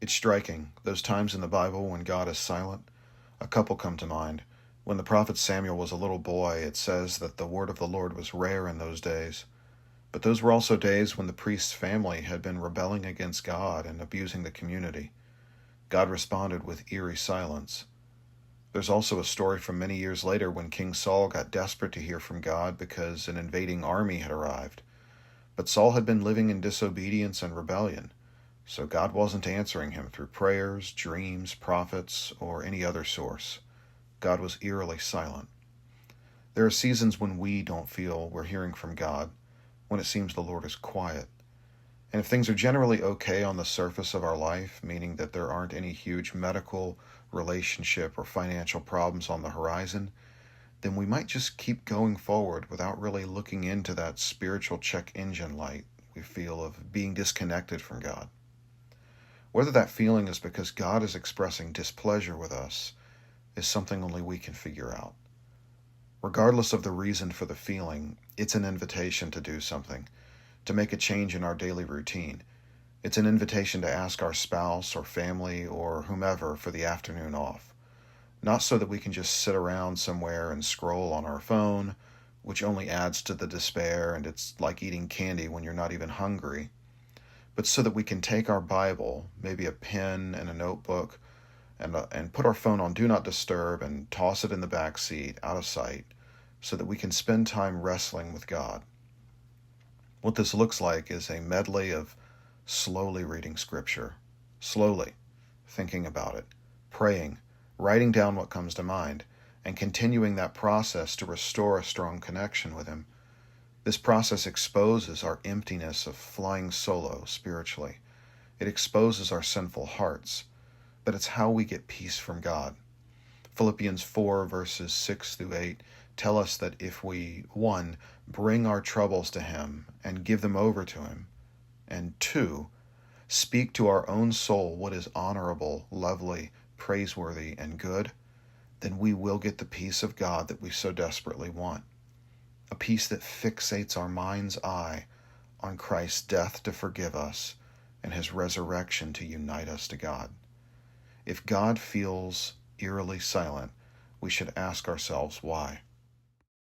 It's striking, those times in the Bible when God is silent. A couple come to mind. When the prophet Samuel was a little boy, it says that the word of the Lord was rare in those days. But those were also days when the priest's family had been rebelling against God and abusing the community. God responded with eerie silence. There's also a story from many years later when King Saul got desperate to hear from God because an invading army had arrived. But Saul had been living in disobedience and rebellion, so God wasn't answering him through prayers, dreams, prophets, or any other source. God was eerily silent. There are seasons when we don't feel we're hearing from God, when it seems the Lord is quiet. And if things are generally okay on the surface of our life, meaning that there aren't any huge medical, relationship, or financial problems on the horizon, then we might just keep going forward without really looking into that spiritual check engine light we feel of being disconnected from God. Whether that feeling is because God is expressing displeasure with us is something only we can figure out. Regardless of the reason for the feeling, it's an invitation to do something, to make a change in our daily routine. It's an invitation to ask our spouse or family or whomever for the afternoon off. Not so that we can just sit around somewhere and scroll on our phone, which only adds to the despair and it's like eating candy when you're not even hungry, but so that we can take our Bible, maybe a pen and a notebook, and put our phone on Do Not Disturb and toss it in the back seat, out of sight, so that we can spend time wrestling with God. What this looks like is a medley of slowly reading Scripture, slowly thinking about it, praying, writing down what comes to mind, and continuing that process to restore a strong connection with Him. This process exposes our emptiness of flying solo spiritually. It exposes our sinful hearts, but it's how we get peace from God. Philippians 4 verses 6 through 8 tell us that if we, 1, bring our troubles to Him and give them over to Him, and 2, speak to our own soul what is honorable, lovely, praiseworthy, and good, then we will get the peace of God that we so desperately want. A peace that fixates our mind's eye on Christ's death to forgive us and His resurrection to unite us to God. If God feels eerily silent, we should ask ourselves why.